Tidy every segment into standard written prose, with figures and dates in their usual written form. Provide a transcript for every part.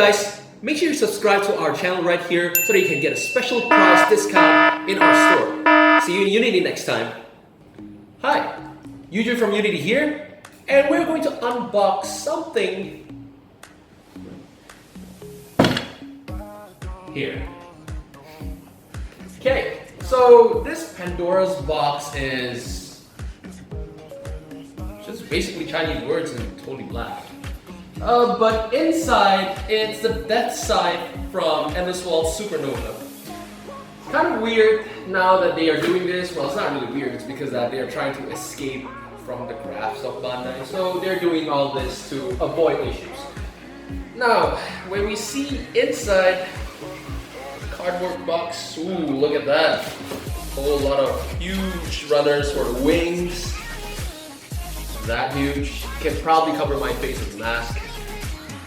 guys, make sure you subscribe to our channel right here so that you can get a special price discount in our store. See you in Unity next time. Hi, Eugene from Unity here, and we're going to unbox something here. Okay, so this Pandora's box is just basically Chinese words in totally black. But inside, it's the deathscythe from Endless World Supernova. It's kind of weird now that they are doing this. Well, it's not really weird, it's because that they are trying to escape from the graphs of Bandai. So they're doing all this to avoid issues. Now, when we see inside the cardboard box, ooh, look at that. A whole lot of huge runners for the wings. That huge. Can probably cover my face with a mask.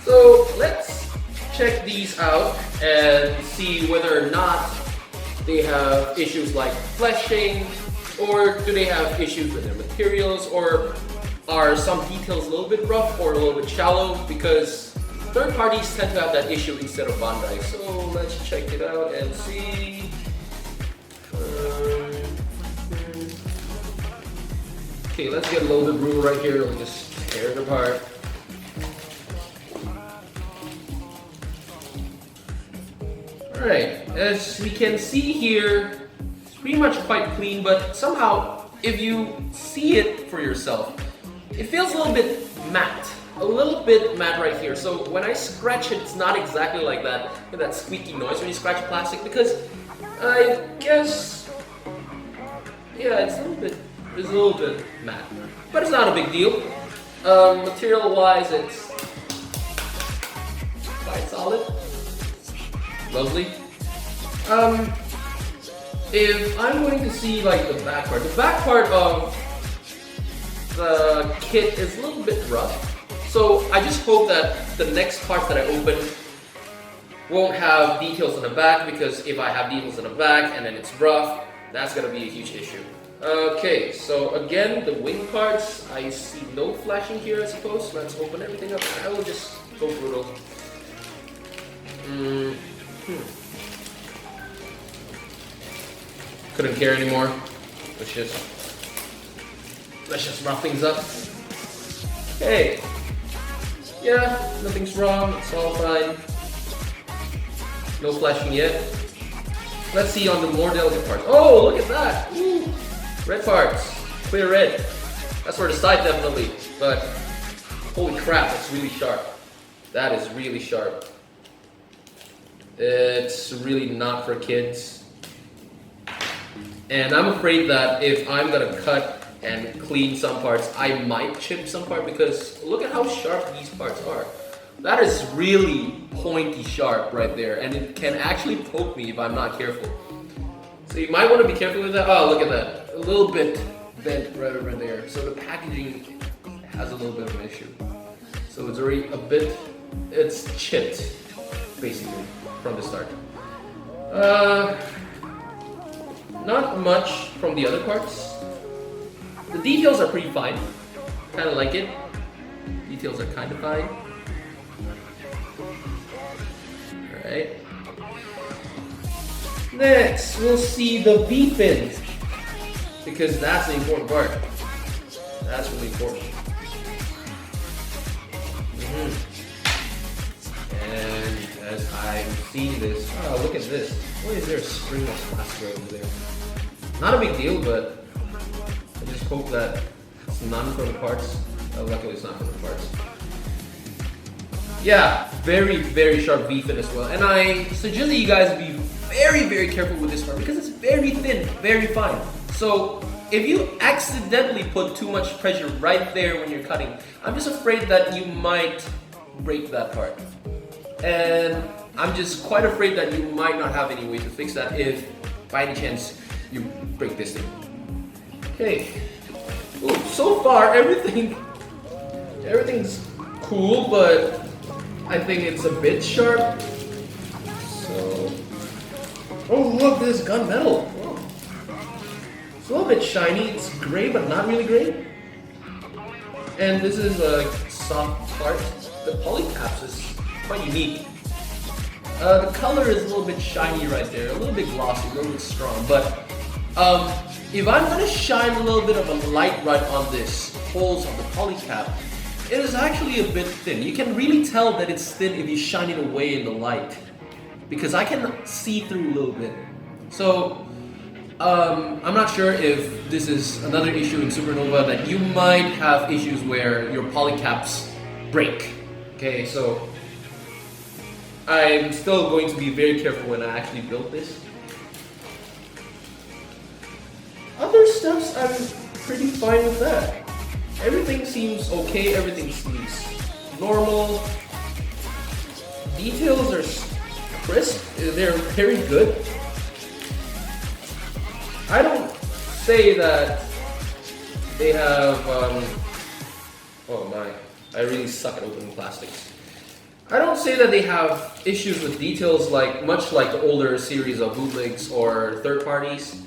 So let's check these out and see whether or not they have issues like fleshing, or do they have issues with their materials, or are some details a little bit rough or a little bit shallow, because third parties tend to have that issue instead of Bandai. So let's check it out and see. Okay, let's get a little bit of rule right here. We'll just tear it apart. Alright, as we can see here, it's pretty much quite clean, but somehow, if you see it for yourself, it feels a little bit matte. A little bit matte right here. So when I scratch it, it's not exactly like that, with that squeaky noise when you scratch plastic, because I guess, yeah, it's a little bit matte. But it's not a big deal. Material-wise, it's quite solid. Lovely. If I'm going to see like the back part of the kit is a little bit rough. So I just hope that the next parts that I open won't have details on the back, because if I have details on the back and then it's rough, that's gonna be a huge issue. Okay, so again, the wing parts, I see no flashing here, I suppose. Let's open everything up. I will just go brutal. Couldn't care anymore. Let's just rough things up. Okay. Yeah, nothing's wrong. It's all fine. No flashing yet. Let's see on the more delicate parts. Oh, look at that! Woo. Red parts. Clear red. That's for the side, definitely. But holy crap, that's really sharp. That is really sharp. It's really not for kids. And I'm afraid that if I'm gonna cut and clean some parts, I might chip some part, because look at how sharp these parts are. That is really pointy sharp right there, and it can actually poke me if I'm not careful. So you might want to be careful with that. Oh, look at that. A little bit bent right over there. So the packaging has a little bit of an issue. So it's already it's chipped, basically, from the start. Not much from the other parts. The details are pretty fine. Kind of like it. Details are kind of fine. Alright. Next, we'll see the V-fin, because that's the important part. That's really important. And as I'm seeing this, oh, look at this. Why is there a string of plastic over there? Not a big deal, but I just hope that it's none from the parts. Luckily, it's not from the parts. Yeah, very, very sharp V-fin as well. And I suggest that you guys be very, very careful with this part, because it's very thin, very fine. So if you accidentally put too much pressure right there when you're cutting, I'm just afraid that you might break that part. And I'm just quite afraid that you might not have any way to fix that if by any chance you break this thing. Okay. Ooh, so far everything's cool, but I think it's a bit sharp. So, oh look, this gunmetal. Whoa. It's a little bit shiny. It's gray, but not really gray. And this is a soft part. The polycaps is quite unique. The color is a little bit shiny right there, a little bit glossy, a little bit strong. But if I'm gonna shine a little bit of a light right on this holes of the poly cap, it is actually a bit thin. You can really tell that it's thin if you shine it away in the light, because I can see through a little bit. So I'm not sure if this is another issue in Supernova, that you might have issues where your poly caps break. Okay, so I'm still going to be very careful when I actually build this. Other stuffs, I'm pretty fine with that. Everything seems okay, everything seems normal. Details are crisp, they're very good. I don't say that they have, oh my, I really suck at opening plastics. I don't say that they have issues with details much like the older series of bootlegs or third parties.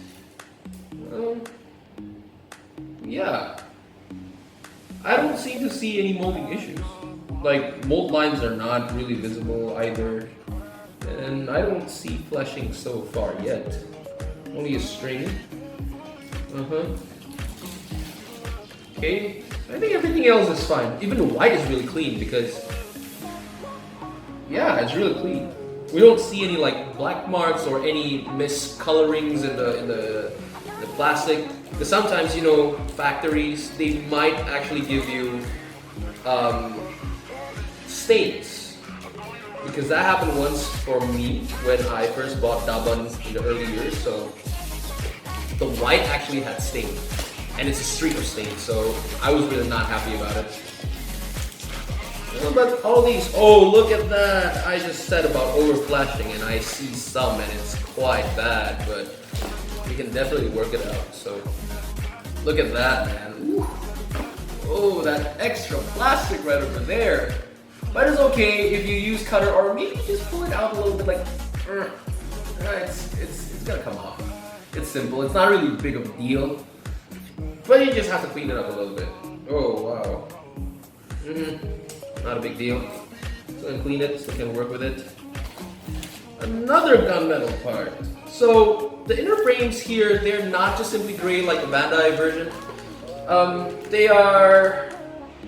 Yeah. I don't seem to see any molding issues. Like, mold lines are not really visible either. And I don't see fleshing so far yet. Only a string. Okay, I think everything else is fine. Even the white is really clean because, yeah, it's really clean. We don't see any like black marks or any miscolorings in the plastic. Because sometimes, you know, factories, they might actually give you stains. Because that happened once for me when I first bought Daban in the early years. So the white actually had stain, and it's a streak of stain. So I was really not happy about it. But all these, oh look at that! I just said about over flashing, and I see some, and it's quite bad. But we can definitely work it out. So look at that, man. Ooh. Oh, that extra plastic right over there. But it's okay if you use cutter, or maybe just pull it out a little bit, like, it's gonna come off. It's simple. It's not really big of a deal, but you just have to clean it up a little bit. Oh wow. Not a big deal. So I can clean it, so I can work with it. Another gunmetal part. So the inner frames here, they're not just simply gray like the Bandai version. They are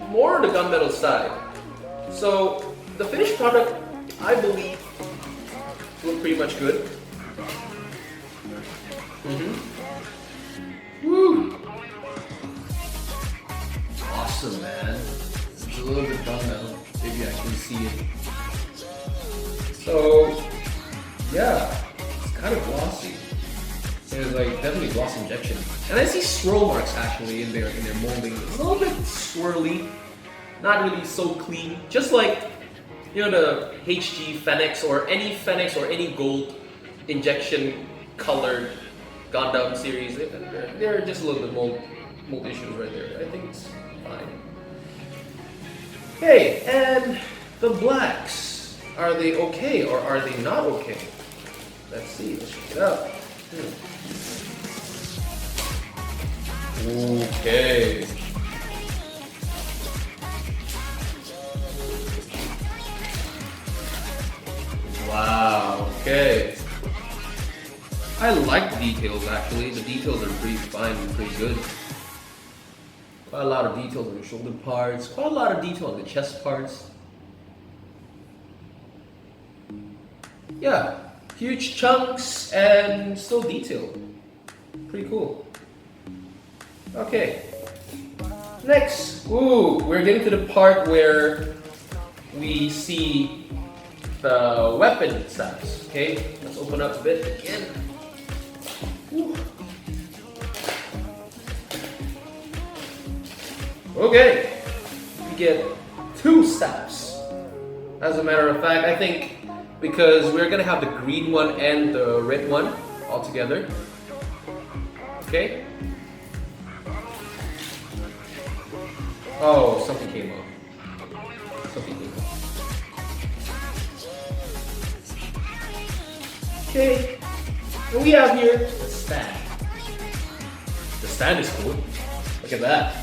more on the gunmetal side. So the finished product, I believe, look pretty much good. Woo! Awesome, man. It's a little bit gunmetal if you actually see it. So yeah, it's kind of glossy. There's like definitely gloss injection, and I see swirl marks actually in their molding. It's a little bit swirly. Not really so clean, just like, you know, the HG Fenix or any gold injection colored Gundam series. They're just a little bit mold issues right there. I think it's fine. Hey, and the blacks, are they okay or are they not okay? Let's see, let's check it out. Okay. Wow, okay. I like the details actually. The details are pretty fine and pretty good. Quite a lot of details on the shoulder parts, quite a lot of detail on the chest parts. Yeah, huge chunks and still detailed. Pretty cool. Okay. Next, we're getting to the part where we see the weapon stats. Okay, let's open up a bit again. Woo. Okay, we get 2 staffs. As a matter of fact, I think because we're gonna have the green one and the red one all together. Okay. Oh, something came up. Okay, and we have here the stand. The stand is cool. Look at that.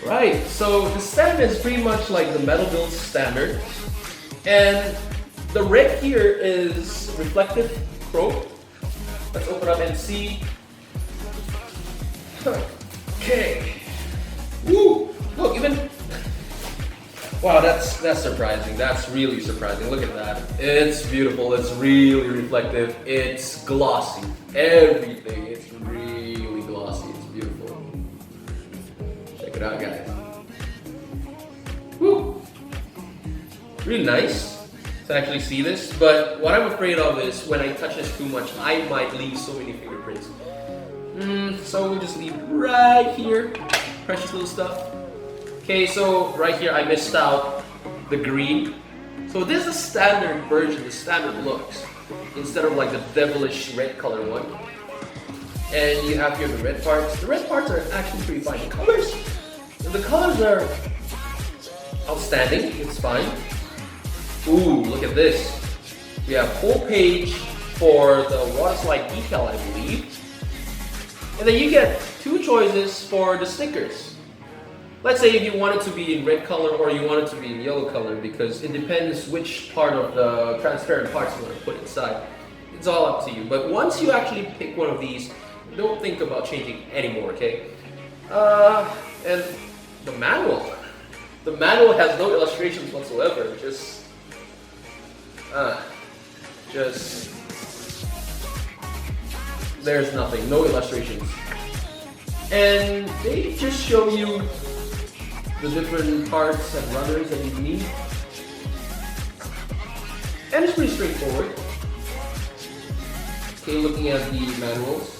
Right, so the stand is pretty much like the metal build standard, and The red here is reflective chrome. Let's open up and see. Okay. Woo! Look, even. Wow, that's surprising. That's really surprising. Look at that. It's beautiful. It's really reflective. It's glossy. Everything. It's really glossy. It's beautiful. Check it out, guys. Woo! Really nice to actually see this, but what I'm afraid of is when I touch this too much, I might leave so many fingerprints. So we'll just leave it right here. Precious little stuff. Okay, so right here I missed out the green. So this is the standard version, the standard looks, instead of like the devilish red color one. And you have here the red parts. The red parts are actually pretty fine. The colors are outstanding. It's fine. Ooh, look at this. We have whole page for the water slide decal, I believe. And then you get two choices for the stickers. Let's say if you want it to be in red color or you want it to be in yellow color, because it depends which part of the transparent parts you want to put inside. It's all up to you. But once you actually pick one of these, don't think about changing anymore, okay? And the manual. The manual has no illustrations whatsoever. There's nothing, no illustrations. And they just show you the different parts and runners that you need. And it's pretty straightforward. Okay, looking at the manuals.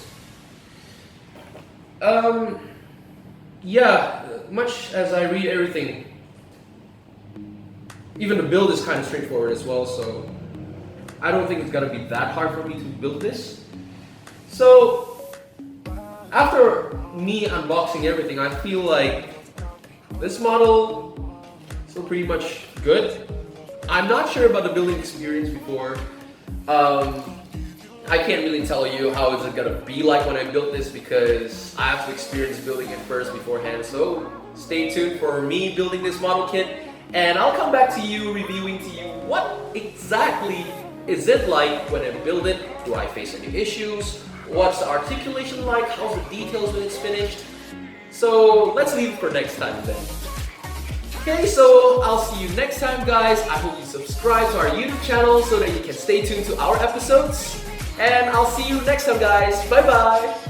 Yeah, much as I read everything, even the build is kind of straightforward as well, so I don't think it's gonna be that hard for me to build this. So, after me unboxing everything, I feel like this model is still pretty much good. I'm not sure about the building experience before. I can't really tell you how is it gonna be like when I build this because I have to experience building it first beforehand. So stay tuned for me building this model kit, and I'll come back to you reviewing to you what exactly is it like when I build it. Do I face any issues? What's the articulation like? How's the details when it's finished? So let's leave it for next time then. Okay, so I'll see you next time, guys. I hope you subscribe to our YouTube channel so that you can stay tuned to our episodes. And I'll see you next time, guys. Bye bye.